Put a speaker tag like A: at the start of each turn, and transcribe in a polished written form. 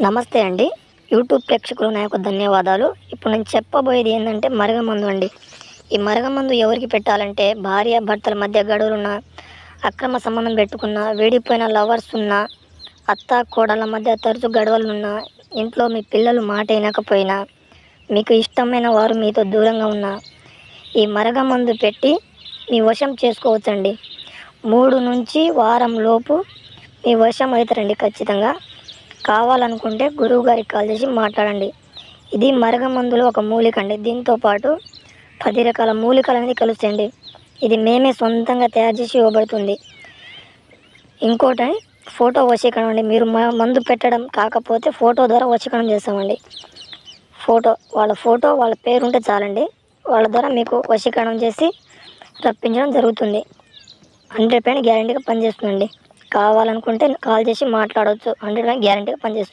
A: నమస్తే అండి. యూట్యూబ్ ప్రేక్షకులు నా యొక్క ధన్యవాదాలు. ఇప్పుడు నేను చెప్పబోయేది ఏందంటే మరగమందు అండి. ఈ మరగమందు ఎవరికి పెట్టాలంటే భార్యాభర్తల మధ్య గడువులున్న, అక్రమ సంబంధం పెట్టుకున్న, విడిపోయిన లవర్స్ ఉన్న, అత్త కోడళ్ళ మధ్య తరచు గొడవలున్న, ఇంట్లో మీ పిల్లలు మాట వినకపోయినా, మీకు ఇష్టమైన వారు మీతో దూరంగా ఉన్నా, ఈ మరగమందు పెట్టి మీ వశం చేసుకోవచ్చండి. 3 నుంచి వారం లోపు మీ వశం అవుతారండి ఖచ్చితంగా. కావాలనుకుంటే గురువుగారికి కాల్ చేసి మాట్లాడండి. ఇది మరగమందులో ఒక మూలిక అండి. దీంతో పాటు 10 రకాల మూలికలు అనేది కలుస్తాయండి. ఇది మేమే సొంతంగా తయారు చేసి ఇవ్వబడుతుంది. ఇంకోటి ఫోటో వశీకరణ అండి. మీరు మందు పెట్టడం కాకపోతే ఫోటో ద్వారా వశీకరణ చేస్తామండి. ఫోటో వాళ్ళ పేరు ఉంటే చాలండి. వాళ్ళ ద్వారా మీకు వశీకరణం చేసి రప్పించడం జరుగుతుంది. 100% గ్యారెంటీగా పనిచేస్తుందండి. కావాలనుకుంటే కాల్ చేసి మాట్లాడవచ్చు. 100% గ్యారెంటీగా పనిచేస్తుంది.